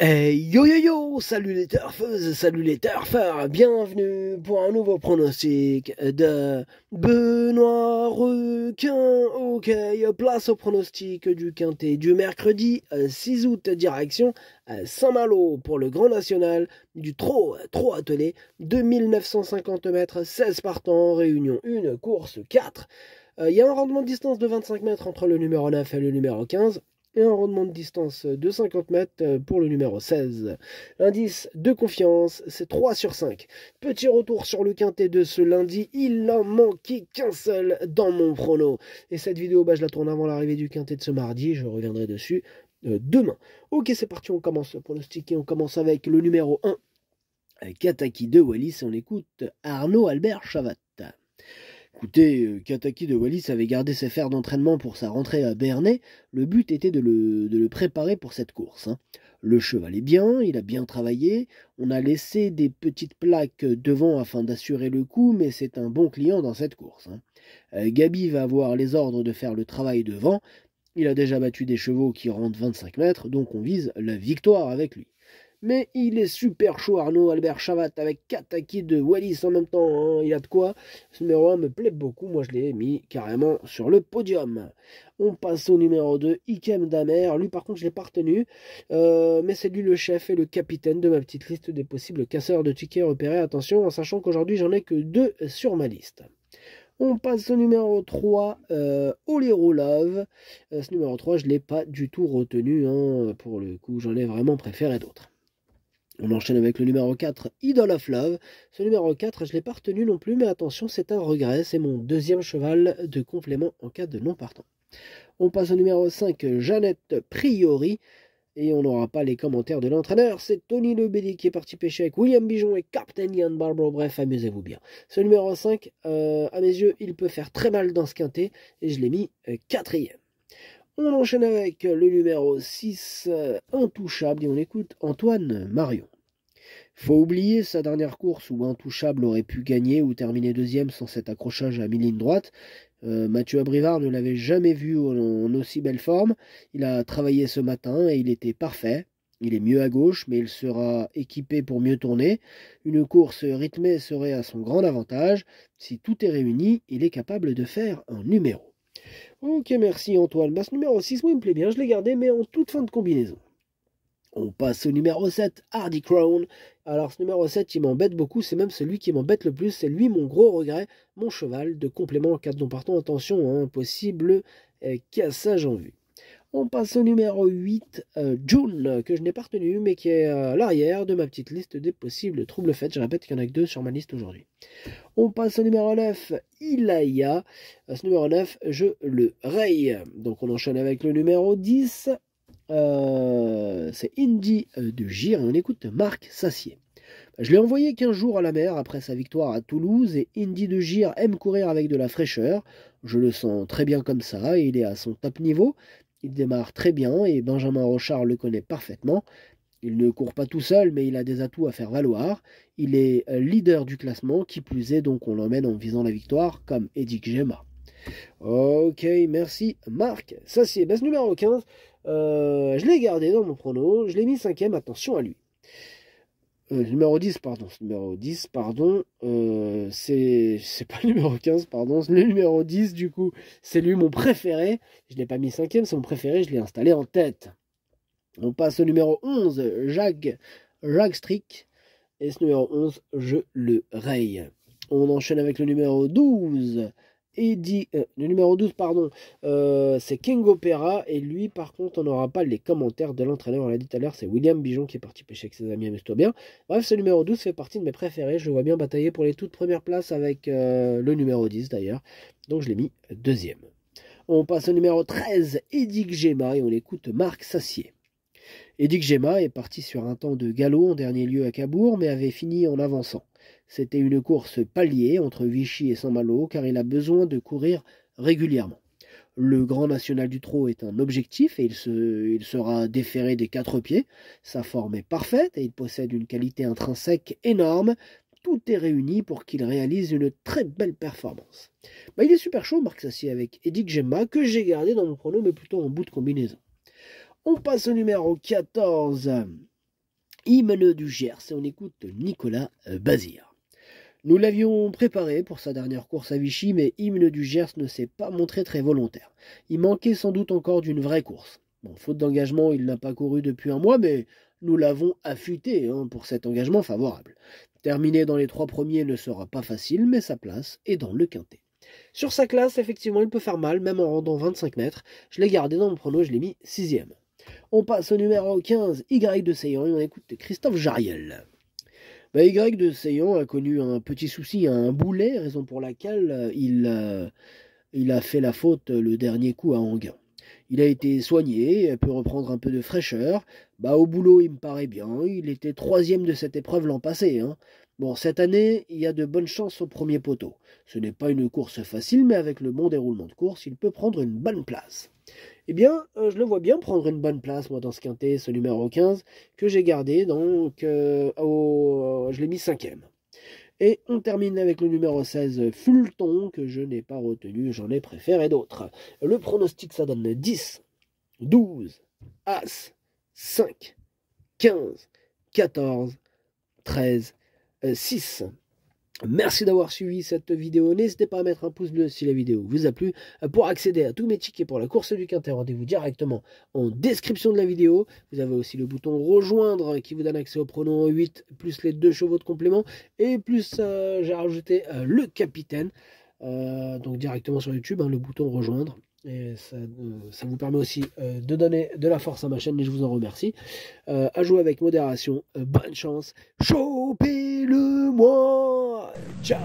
Hey yo yo yo, salut les turfeuses, salut les turfeurs, bienvenue pour un nouveau pronostic de Benoît Requin. Ok, place au pronostic du quintet du mercredi 6 août, direction Saint-Malo pour le Grand National du trot attelé, 2950 mètres, 16 partants, réunion 1, course 4. Il y a un rendement de distance de 25 mètres entre le numéro 9 et le numéro 15. Et un rendement de distance de 50 mètres pour le numéro 16. L'indice de confiance, c'est 3 sur 5. Petit retour sur le quintet de ce lundi, il en manquait qu'un seul dans mon prono. Et cette vidéo, je la tourne avant l'arrivée du quintet de ce mardi, je reviendrai dessus demain. Ok, c'est parti, on commence le pronostic et on commence avec le numéro 1, Kataki de Wallis, et on écoute Arnaud Albert Chavat. Écoutez, Kataki de Wallis avait gardé ses fers d'entraînement pour sa rentrée à Bernay. Le but était de le préparer pour cette course. Le cheval est bien, il a bien travaillé. On a laissé des petites plaques devant afin d'assurer le coup, mais c'est un bon client dans cette course. Gabi va avoir les ordres de faire le travail devant. Il a déjà battu des chevaux qui rentrent 25 mètres, donc on vise la victoire avec lui. Mais il est super chaud, Arnaud Albert Chavat, avec Kataki de Wallis en même temps. Il a de quoi. Ce numéro 1 me plaît beaucoup. Moi, je l'ai mis carrément sur le podium. On passe au numéro 2, Ikem Damer. Lui, par contre, je ne l'ai pas retenu. Mais c'est lui le chef et le capitaine de ma petite liste des possibles casseurs de tickets repérés. Attention, en sachant qu'aujourd'hui, j'en ai que 2 sur ma liste. On passe au numéro 3, Olero Love. Ce numéro 3, je ne l'ai pas du tout retenu. Pour le coup, j'en ai vraiment préféré d'autres. On enchaîne avec le numéro 4, Idol of Love. Ce numéro 4, je ne l'ai pas retenu non plus, mais attention, c'est un regret. C'est mon deuxième cheval de complément en cas de non partant. On passe au numéro 5, Jeannette Priori. Et on n'aura pas les commentaires de l'entraîneur. C'est Tony Lebelli qui est parti pêcher avec William Bijon et Captain Ian Barbaro. Bref, amusez-vous bien. Ce numéro 5, à mes yeux, il peut faire très mal dans ce quintet. Et je l'ai mis quatrième. On enchaîne avec le numéro 6, Intouchable, et on écoute Antoine Marion. Faut oublier sa dernière course où Intouchable aurait pu gagner ou terminer deuxième sans cet accrochage à mi-ligne droite. Mathieu Abrivard ne l'avait jamais vu en aussi belle forme. Il a travaillé ce matin et il était parfait. Il est mieux à gauche, mais il sera équipé pour mieux tourner. Une course rythmée serait à son grand avantage. Si tout est réuni, il est capable de faire un numéro. Ok, merci Antoine. Ce numéro 6, moi, il me plaît bien. Je l'ai gardé, mais en toute fin de combinaison. On passe au numéro 7, Hardy Crown. Alors ce numéro 7, il m'embête beaucoup, c'est même celui qui m'embête le plus, c'est lui mon gros regret, mon cheval de complément en cas de non partant. Attention, possible cassage en vue. On passe au numéro 8, June, que je n'ai pas retenu, mais qui est à l'arrière de ma petite liste des possibles troubles faits. Je répète qu'il y en a que 2 sur ma liste aujourd'hui. On passe au numéro 9, Ilaya. Ce numéro 9, je le raye. Donc on enchaîne avec le numéro 10. C'est Indy de Gire et on écoute Marc Sassier. Je l'ai envoyé 15 jours à la mer après sa victoire à Toulouse et Indy de Gire aime courir avec de la fraîcheur. Je le sens très bien comme ça et il est à son top niveau. Il démarre très bien et Benjamin Rochard le connaît parfaitement. Il ne court pas tout seul mais il a des atouts à faire valoir. Il est leader du classement, qui plus est, donc on l'emmène en visant la victoire comme Eddie Gemma. Ok, merci Marc Sassier. Ce numéro 15, je l'ai gardé dans mon prono, je l'ai mis 5ème, attention à lui. Numéro 10, pardon, c'est pas le numéro 15, pardon, c'est le numéro 10, du coup, c'est lui mon préféré. Je ne l'ai pas mis 5ème, c'est mon préféré, je l'ai installé en tête. On passe au numéro 11, Jacques Strick, et ce numéro 11, je le raye. On enchaîne avec le numéro 12, le numéro 12, pardon, c'est King Opera, et lui, par contre, on n'aura pas les commentaires de l'entraîneur, on l'a dit tout à l'heure, c'est William Bijon qui est parti pêcher avec ses amis, amuse-toi bien. Bref, ce numéro 12 fait partie de mes préférés, je le vois bien batailler pour les toutes premières places avec le numéro 10 d'ailleurs, donc je l'ai mis deuxième. On passe au numéro 13, Edic Gemma, et on écoute Marc Sassier. Edic Gemma est parti sur un temps de galop en dernier lieu à Cabourg, mais avait fini en avançant. C'était une course palier entre Vichy et Saint-Malo, car il a besoin de courir régulièrement. Le Grand National du Trot est un objectif et il sera déféré des 4 pieds. Sa forme est parfaite et il possède une qualité intrinsèque énorme. Tout est réuni pour qu'il réalise une très belle performance. Il est super chaud, Marc Sassier, avec Edic Gemma, que j'ai gardé dans mon prono, mais plutôt en bout de combinaison. On passe au numéro 14. Hymne du Gers, et on écoute Nicolas Bazir. Nous l'avions préparé pour sa dernière course à Vichy, mais Hymne du Gers ne s'est pas montré très volontaire. Il manquait sans doute encore d'une vraie course. Bon, faute d'engagement, il n'a pas couru depuis un mois, mais nous l'avons affûté pour cet engagement favorable. Terminer dans les 3 premiers ne sera pas facile, mais sa place est dans le quintet. Sur sa classe, effectivement, il peut faire mal, même en rendant 25 mètres. Je l'ai gardé dans mon prono, je l'ai mis 6e. On passe au numéro 15, Y de Seillan, et on écoute Christophe Jariel. Y de Seillan a connu un petit souci à un boulet, raison pour laquelle il a fait la faute le dernier coup à Anguin. Il a été soigné, peut reprendre un peu de fraîcheur. Au boulot, il me paraît bien. Il était 3e de cette épreuve l'an passé. Bon, cette année, il y a de bonnes chances au premier poteau. Ce n'est pas une course facile, mais avec le bon déroulement de course, il peut prendre une bonne place. Eh bien, je le vois bien prendre une bonne place, moi, dans ce quintet, ce numéro 15, que j'ai gardé, donc je l'ai mis 5e. Et on termine avec le numéro 16, Fulton, que je n'ai pas retenu, j'en ai préféré d'autres. Le pronostic, ça donne 10, 12, As, 5, 15, 14, 13, 6. Merci d'avoir suivi cette vidéo. N'hésitez pas à mettre un pouce bleu si la vidéo vous a plu. Pour accéder à tous mes tickets pour la course du quintet, rendez-vous directement en description de la vidéo. Vous avez aussi le bouton rejoindre qui vous donne accès au pronom 8 plus les 2 chevaux de complément. Et plus j'ai rajouté le capitaine. Donc directement sur YouTube, le bouton rejoindre. Et ça vous permet aussi de donner de la force à ma chaîne et je vous en remercie. À jouer avec modération. Bonne chance. Chopez-le-moi. Ciao.